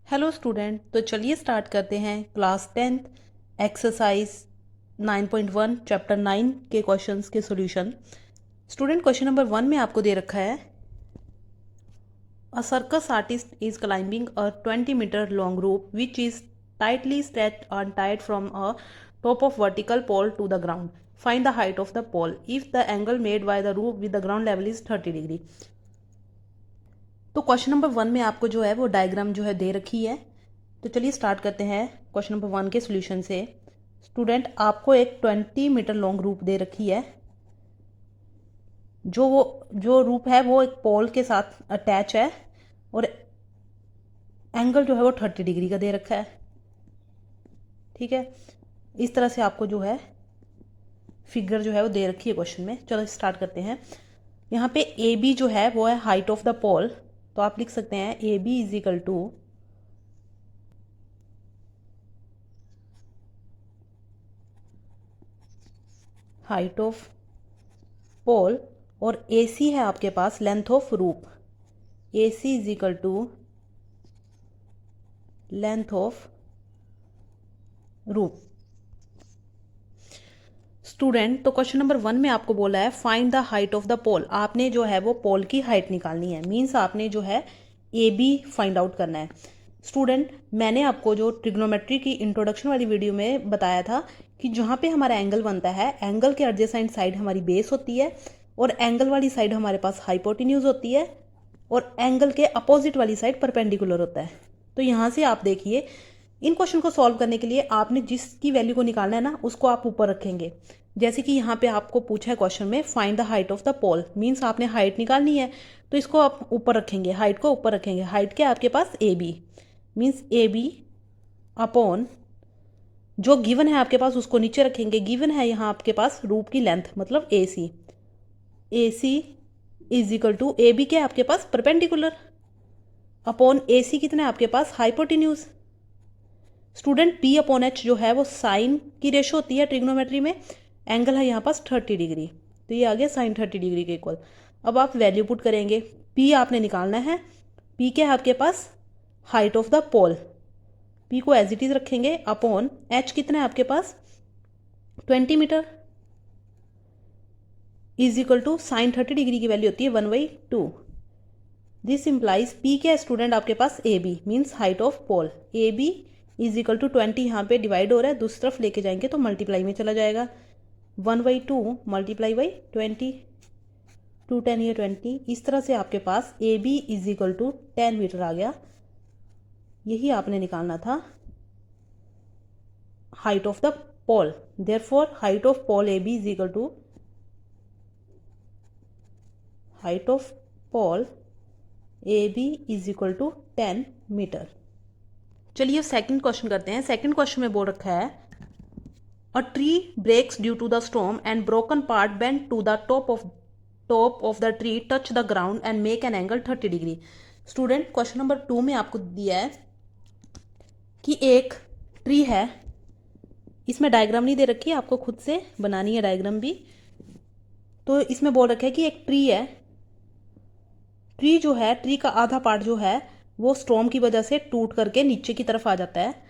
Hello student, तो चलिए start करते हैं क्लास 10th एक्सरसाइज 9.1 चैप्टर 9 के क्वेश्चंस के सॉल्यूशन। स्टूडेंट, क्वेश्चन नंबर 1 में आपको दे रखा है अ circus artist is climbing a 20-meter long rope which is tightly stretched and tied from a top of vertical pole to the ground. Find the height of the pole if the angle made by the rope with the ground level is 30 degree. तो question number 1 में आपको जो है वो diagram जो है दे रखी है। तो चलिए स्टार्ट करते हैं क्वेश्चन नंबर 1 के सॉल्यूशन से। स्टूडेंट, आपको एक 20 मीटर लॉन्ग रूप दे रखी है। जो रूप है वो एक पोल के साथ अटैच है और एंगल जो है वो 30 डिग्री का दे रखा है। ठीक है, इस तरह से आपको जो है फिगर जो है वो दे रखी है क्वेश्चन में। चलो स्टार्ट करते हैं। यहाँ पे ए बी जो है वो है हाइट ऑफ द पोल। तो आप लिख सकते हैं A B is equal to height of pole और ए सी है आपके पास length of rope. A C is equal to length of rope. Student, तो क्वेश्चन नंबर 1 में आपको बोला है find the height of the pole. आपने जो है वो पोल की हाइट निकालनी है, मीन्स आपने जो है ए बी फाइंड आउट करना है। स्टूडेंट, मैंने आपको जो ट्रिग्नोमेट्री की इंट्रोडक्शन वाली वीडियो में बताया था कि जहाँ पे हमारा एंगल बनता है, एंगल के एडजेसेंट साइड हमारी बेस होती है और एंगल वाली साइड हमारे पास हाइपोटेन्यूज होती है और एंगल के अपोजिट वाली साइड परपेंडिकुलर होता है। तो यहाँ से आप देखिए, इन क्वेश्चन को सॉल्व करने के लिए आपने जिसकी वैल्यू को निकालना है ना, उसको आप ऊपर रखेंगे। जैसे कि यहाँ पे आपको पूछा है क्वेश्चन में find the height of the pole, means आपने हाइट निकालनी है तो इसको आप ऊपर रखेंगे, हाइट को ऊपर रखेंगे। हाइट क्या है आपके पास? A B, means A B upon जो गिवन है आपके पास उसको नीचे रखेंगे। गिवन है यहाँ आपके पास रूप की लेंथ, मतलब A C. A C is equal to A B क्या है आपके पास? परपेंडिकुलर, अपॉन ए सी कितना है आपके पास? Hypotenuse. Student, P upon H जो है वो साइन की रेशो होती है ट्रिग्नोमेट्री में। एंगल है यहाँ पास 30 डिग्री, तो ये आ गया साइन 30 डिग्री के इक्वल। अब आप वैल्यू पुट करेंगे। पी आपने निकालना है। पी क्या है आपके पास? Height of the pole. P को एज इट इज रखेंगे अपॉन एच कितना है आपके पास? 20 metre is equal to sine 30 degree की वैल्यू होती है 1/2। दिस इम्प्लाइज पी क्या है स्टूडेंट आपके पास? A B, means height of pole. A B is equal to 20 यहाँ पे डिवाइड हो रहा है, दूसरी तरफ लेके जाएंगे तो मल्टीप्लाई में चला जाएगा। 1/2 मल्टीप्लाई बाई 20, 2 10 ये 20। इस तरह से आपके पास A B is equal to 10 metre आ गया। यही आपने निकालना था height of the pole. Therefore height of pole A B is equal to height of pole A B is equal to 10 metre. चलिए सेकंड क्वेश्चन करते हैं। सेकंड क्वेश्चन में बोल रखा है a tree breaks due to the storm and broken part bend to the top of the tree touch the ground and make an angle 30 degree. Student, question number 2 में आपको दिया है कि एक ट्री है, इसमें डायग्राम नहीं दे रखी है, आपको खुद से बनानी है डायग्राम भी। तो इसमें बोल रखा है कि एक ट्री है, ट्री जो है, ट्री का आधा पार्ट जो है वो स्टॉर्म की वजह से टूट करके नीचे की तरफ आ जाता है।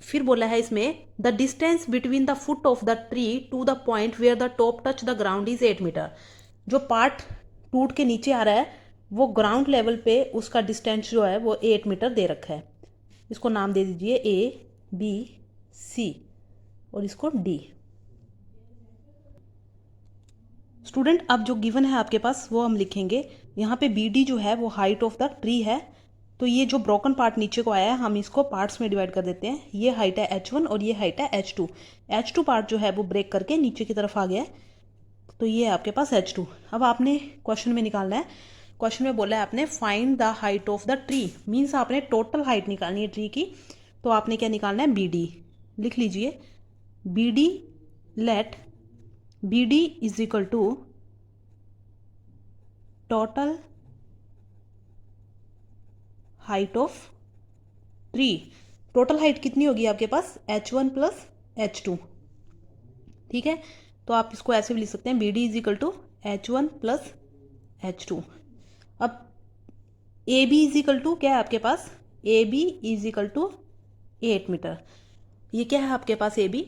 फिर बोला है इसमें the distance between the foot of the tree to the point where the top touch the ground is 8 meter. जो पार्ट टूट के नीचे आ रहा है वो ग्राउंड लेवल पे उसका डिस्टेंस जो है वो 8 मीटर दे रखा है। इसको नाम दे दीजिए ए बी सी और इसको डी। स्टूडेंट, अब जो गिवन है आपके पास वो हम लिखेंगे। यहाँ पे बी डी जो है वो हाइट ऑफ द ट्री है। तो ये जो ब्रोकन पार्ट नीचे को आया है हम इसको पार्ट्स में डिवाइड कर देते हैं। ये हाइट है H1 और ये हाइट है H2। H2 पार्ट जो है वो ब्रेक करके नीचे की तरफ आ गया है, तो ये है आपके पास H2। अब आपने क्वेश्चन में निकालना है। क्वेश्चन में बोला है आपने find the height of the tree, means आपने टोटल हाइट निकालनी है ट्री की। तो आपने क्या निकालना है? B D. लिख लीजिए B D. Let B D is equal to total height of tree. Total height कितनी होगी आपके पास? H1 plus H2। ठीक है, तो आप इसको ऐसे भी लिख सकते हैं B D is equal to H1 plus H2। अब A B is equal to क्या है आपके पास? A B is equal to 8 metre. ये क्या है आपके पास ए बी,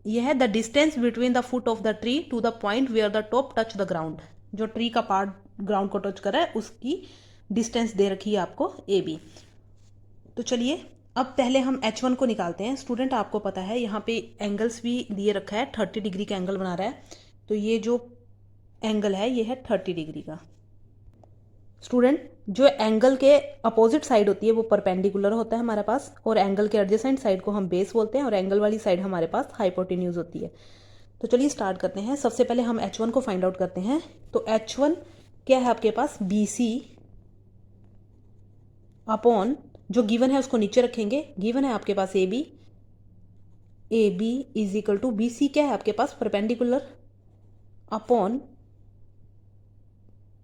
ये है the distance between the foot of the tree to the point where the top touch the ground. जो ट्री का पार्ट ग्राउंड को टच कर रहा है उसकी डिस्टेंस दे रखी है आपको ए बी। तो चलिए अब पहले हम H1 को निकालते हैं। स्टूडेंट आपको पता है यहाँ पे एंगल्स भी दिए रखा है, 30 डिग्री का एंगल बना रहा है। तो ये जो एंगल है ये है 30 डिग्री का। स्टूडेंट जो एंगल के अपोजिट साइड होती है वो परपेंडिकुलर होता है हमारे पास, और एंगल के एडजेसेंट साइड को हम बेस बोलते हैं, और एंगल वाली साइड हमारे पास हाइपोटेन्यूज होती है। तो चलिए स्टार्ट करते हैं। सबसे पहले हम H1 को फाइंड आउट करते हैं। तो H1 क्या है आपके पास, BC अपॉन जो गिवन है उसको नीचे रखेंगे। गिवन है आपके पास AB, AB is equal to BC क्या है आपके पास, परपेंडिकुलर, अपॉन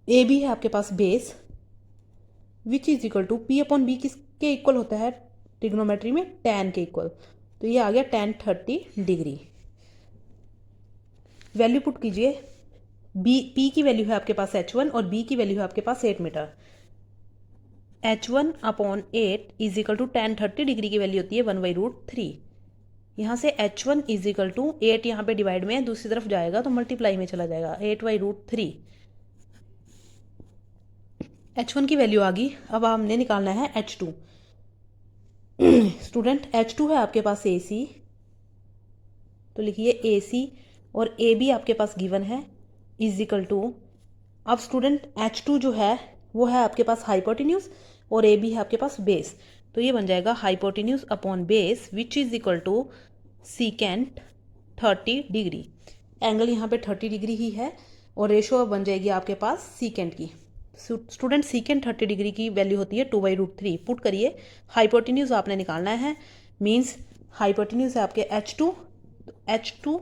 AB है आपके पास base, which is equal to P upon B किसके इक्वल होता है ट्रिग्नोमेट्री में, tan के इक्वल। तो ये आ गया tan 30 डिग्री। वैल्यू पुट कीजिए। P की वैल्यू है आपके पास H1 और B की वैल्यू है आपके पास 8 meter. H1 upon 8 is equal to tan 30 degree की वैल्यू होती है 1/√3। यहाँ से H1 इज इक्वल टू 8 यहाँ पे डिवाइड में है, दूसरी तरफ जाएगा तो मल्टीप्लाई में चला जाएगा, 8/√3। H1 की वैल्यू आ गई। अब हमने निकालना है H2। स्टूडेंट H2 है आपके पास AC, तो लिखिए AC, और AB आपके पास गिवन है इज इक्वल टू, अब स्टूडेंट H2 जो है वो है आपके पास हाइपोटेन्यूज और AB है आपके पास बेस। तो ये बन जाएगा hypotenuse upon base which is equal to secant 30 degree. Angle यहाँ पे 30 डिग्री ही है और रेशो बन जाएगी आपके पास सीकेंट की। स्टूडेंट सीकेंट 30 डिग्री की वैल्यू होती है 2/√3। पुट करिए, हाइपोटेन्यूज आपने निकालना है, मीन्स हाइपोटेन्यूज है आपके H2, H2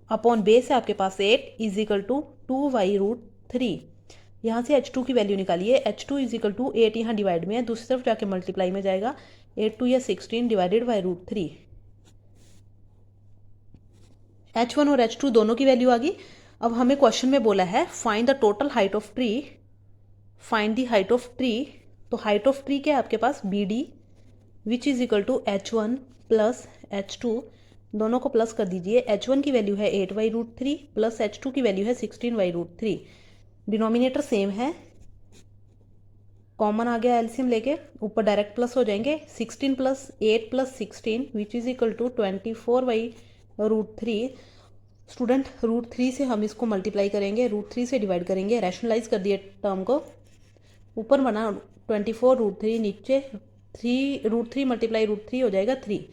अपॉन बेस है आपके पास 8 इज इक्वल टू 2/√3। यहाँ से H2 की वैल्यू निकालिए। H2 इज इक्वल टू 8 यहाँ डिवाइड में है, दूसरी तरफ जाके मल्टीप्लाई में जाएगा, 8 2 या 16 डिवाइडेड बाई √3। H1 और H2 दोनों की वैल्यू आ गई। अब हमें क्वेश्चन में बोला है find the total height of tree, find the height of tree. तो हाइट ऑफ ट्री क्या है आपके पास, BD which is equal to H1 plus H2, दोनों को प्लस कर दीजिए। H1 की वैल्यू है 8/√3 प्लस H2 की वैल्यू है 16/√3। डिनोमिनेटर सेम है, कॉमन आ गया एलसीएम लेके, ऊपर डायरेक्ट प्लस हो जाएंगे। 16 plus 8 plus 16 which is equal to 24/√3। Student √3 से हम इसको मल्टीप्लाई करेंगे, √3 से डिवाइड करेंगे, रैशनलाइज कर दिए टर्म को, ऊपर बना 24/√3, नीचे 3 √3 मल्टीप्लाई √3 हो जाएगा 3,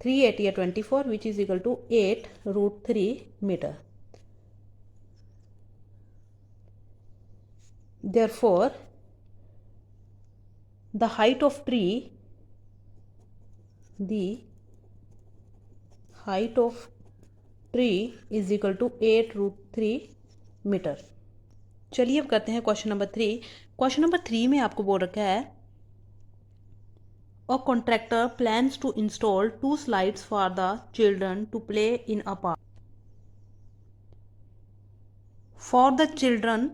3 8 या 24 which is equal to 8√3 meter. Therefore, the height of tree is equal to 8√3 meter. चलिए अब करते हैं क्वेश्चन नंबर 3। क्वेश्चन नंबर 3 में आपको बोल रखा है a contractor plans to install 2 slides for the children to play in a park. For the children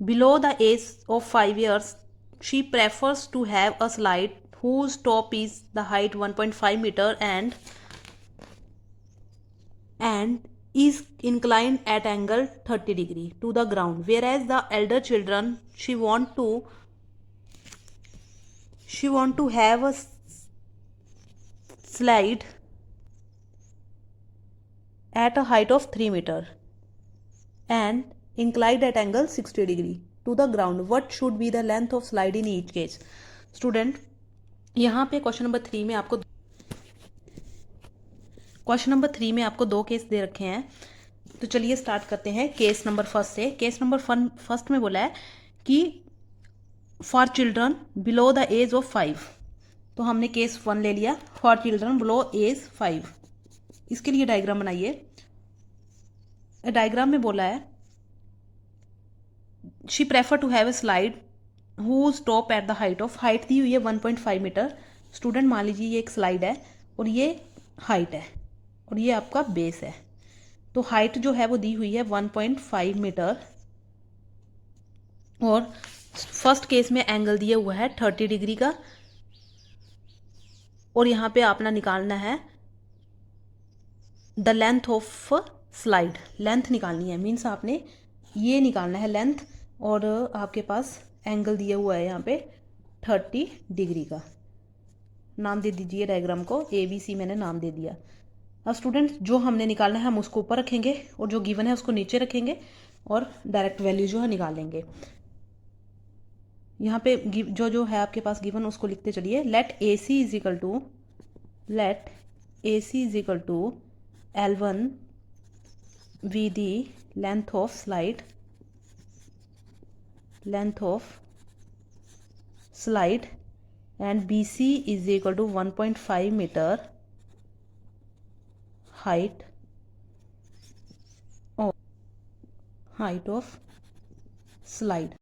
below the age of 5 years, she prefers to have a slide whose top is the height 1.5 meter and is inclined at angle 30 degree to the ground, whereas the elder children she want to have a slide at a height of 3 meter and inclined at angle 60 degree to the ground. What should be the length of slide in each case? Student यहाँ पे question number 3 में आपको 2 case दे रखे हैं। तो चलिए start करते हैं केस नंबर फर्स्ट से। केस नंबर फर्स्ट में बोला है कि for children below the age of 5, तो हमने केस 1 ले लिया, फॉर चिल्ड्रन बिलो एज 5। इसके लिए डायग्राम बनाइए। डायग्राम में बोला है she prefer to have a slide whose top at the height of, height दी हुई है 1.5 मीटर। स्टूडेंट मान लीजिए ये एक स्लाइड है और ये हाइट है और ये आपका बेस है। तो हाइट जो है वो दी हुई है 1.5 मीटर और फर्स्ट केस में एंगल दिया हुआ है 30 डिग्री का। और यहाँ पे आपने निकालना है the length of slide, length निकालनी है। मीन्स आपने ये निकालना है लेंथ, और आपके पास एंगल दिया हुआ है यहाँ पे 30 डिग्री का। नाम दे दीजिए डायग्राम को, ABC मैंने नाम दे दिया। अब स्टूडेंट जो हमने निकालना है हम उसको ऊपर रखेंगे और जो गिवन है उसको नीचे रखेंगे और डायरेक्ट वैल्यू जो है निकालेंगे। यहाँ पे जो जो है आपके पास गिवन उसको लिखते चलिए। Let AC is equal to L1 be the length of slide and BC is equal to 1.5 meter height of slide।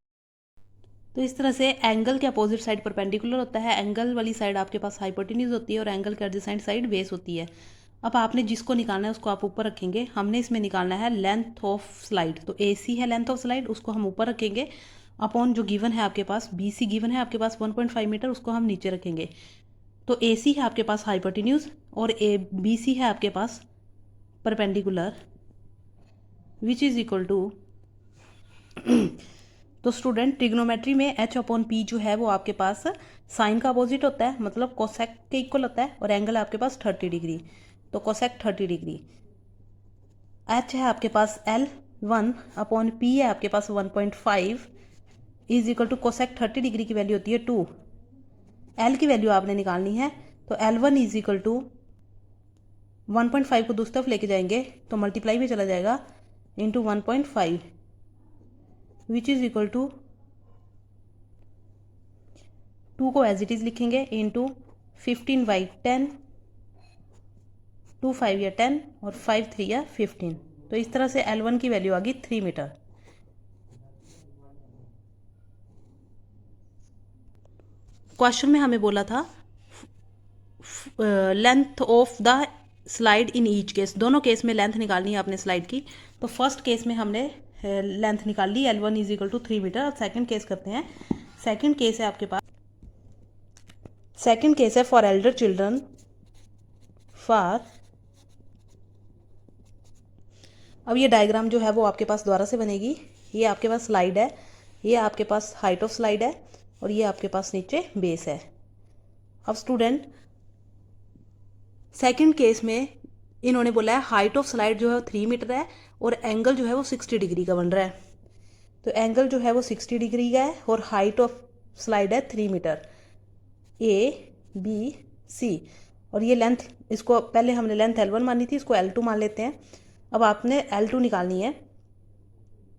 तो इस तरह से एंगल के अपोजिट साइड परपेंडिकुलर होता है, एंगल वाली साइड आपके पास हाइपोटेन्यूज होती है और एंगल के एडजेसेंट साइड बेस होती है। अब आपने जिसको निकालना है उसको आप ऊपर रखेंगे। हमने इसमें निकालना है लेंथ ऑफ स्लाइड, तो AC है लेंथ ऑफ स्लाइड, उसको हम ऊपर रखेंगे अपॉन जो गिवन है आपके पास BC गिवन है आपके पास 1.5 मीटर, उसको हम नीचे रखेंगे। तो AC है आपके पास हाइपोटेन्यूज और BC है आपके पास perpendicular, which is equal to तो स्टूडेंट ट्रिग्नोमेट्री में H/P जो है वो आपके पास साइन का अपोजिट होता है, मतलब कोसेक के इक्वल होता है, और एंगल आपके पास 30 डिग्री, तो कोसेक 30 डिग्री। H है आपके पास L1/P है आपके पास 1.5 is equal to cosec 30 degree की वैल्यू होती है 2। L की वैल्यू आपने निकालनी है, तो L1 इज इक्वल टू 1.5 को दूसरी तरफ लेके जाएंगे तो मल्टीप्लाई में चला जाएगा into 1.5 which is equal to 2 को एज इट इज लिखेंगे इंटू 15/10, 2 5 या 10 और 5 3 या 15। तो इस तरह से L1 की वैल्यू आ गई 3 मीटर। क्वेश्चन में हमें बोला था length of the slide in each case, दोनों केस में लेंथ निकालनी है आपने स्लाइड की। तो फर्स्ट केस में हमने लेंथ निकाल ली L1 is equal to 3 meter. अब सेकंड केस करते हैं। सेकंड केस है आपके पास, सेकंड केस है फॉर एल्डर चिल्ड्रन, अब ये डायग्राम जो है वो आपके पास दोबारा से बनेगी। ये आपके पास स्लाइड है, ये आपके पास हाइट ऑफ स्लाइड है और ये आपके पास नीचे बेस है। अब स्टूडेंट सेकंड केस में इन्होंने बोला है हाइट ऑफ स्लाइड जो है वो 3 मीटर है और एंगल जो है वो 60 डिग्री का बन रहा है। तो एंगल जो है वो 60 डिग्री का है और हाइट ऑफ स्लाइड है 3 मीटर, ABC। और ये लेंथ, इसको पहले हमने लेंथ L1 मानी थी, इसको L2 मान लेते हैं। अब आपने L2 निकालनी है।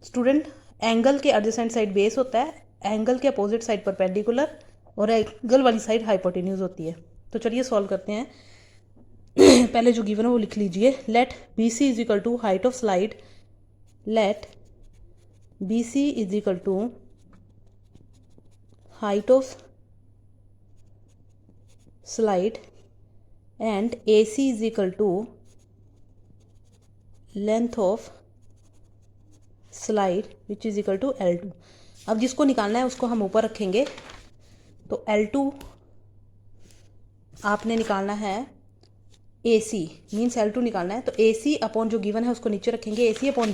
स्टूडेंट एंगल के एडजेसेंट साइड बेस होता है, एंगल के अपोजिट साइड परपेंडिकुलर और एंगल वाली साइड हाइपोटेन्यूज होती है। तो चलिए सॉल्व करते हैं। पहले जो गिवन है वो लिख लीजिए। Let BC is equal to height of slide, let BC is equal to height of slide and AC is equal to length of slide which is equal to L2। अब जिसको निकालना है उसको हम ऊपर रखेंगे। तो L2 आपने निकालना है AC, मीन्स L2 निकालना है, तो AC अपॉन जो गिवन है उसको नीचे रखेंगे, AC upon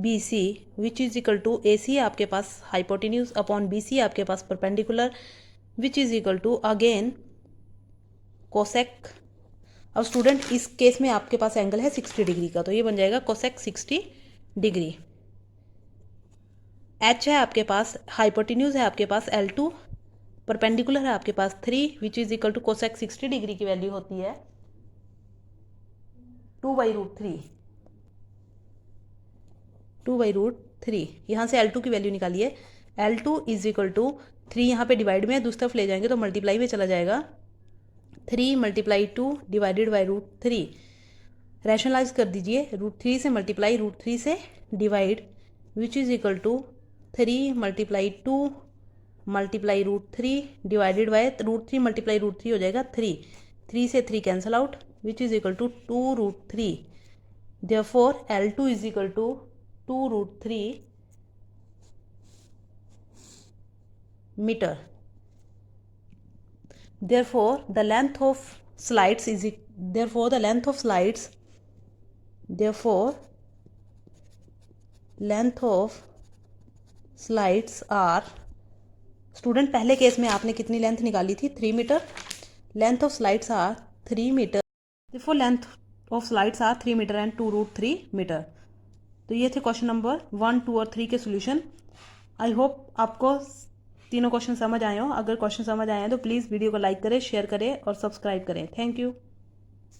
BC which is equal to AC आपके पास हाइपोटेन्यूज अपॉन BC आपके पास perpendicular which is equal to again cosec. अब स्टूडेंट इस केस में आपके पास एंगल है 60 डिग्री का, तो ये बन जाएगा कोसेक 60 डिग्री। H है आपके पास, हाइपोटेन्यूज है आपके पास L2, परपेंडिकुलर है आपके पास 3 which is equal to cosec 60 degree की वैल्यू होती है 2/√3, 2/√3। यहाँ से L2 की वैल्यू निकालिए। L2 इज इक्वल टू 3, यहाँ पे डिवाइड में है, दूसरी तरफ ले जाएंगे तो मल्टीप्लाई में चला जाएगा। 3 × 2 डिवाइडेड बाई √3, रैशनलाइज कर दीजिए, √3 से मल्टीप्लाई, √3 से divide which is equal to 3 × 2 multiply √3 divided by √3 multiply √3 हो जाएगा 3, 3 से 3 cancel out which is equal to 2√3। Therefore L2 is equal to 2√3 meter. therefore the length of slides is therefore the length of slides are student पहले केस में आपने कितनी length निकाली थी 3 meter length of slides are 3 meter therefore length of slides are 3 meter and 2√3 meter. तो ये थे क्वेश्चन नंबर 1, 2 और 3 के सोल्यूशन। आई होप आपको तीनों क्वेश्चन समझ आए हो। अगर क्वेश्चन समझ आए हैं तो प्लीज़ वीडियो को लाइक करें, शेयर करें और सब्सक्राइब करें। Thank you.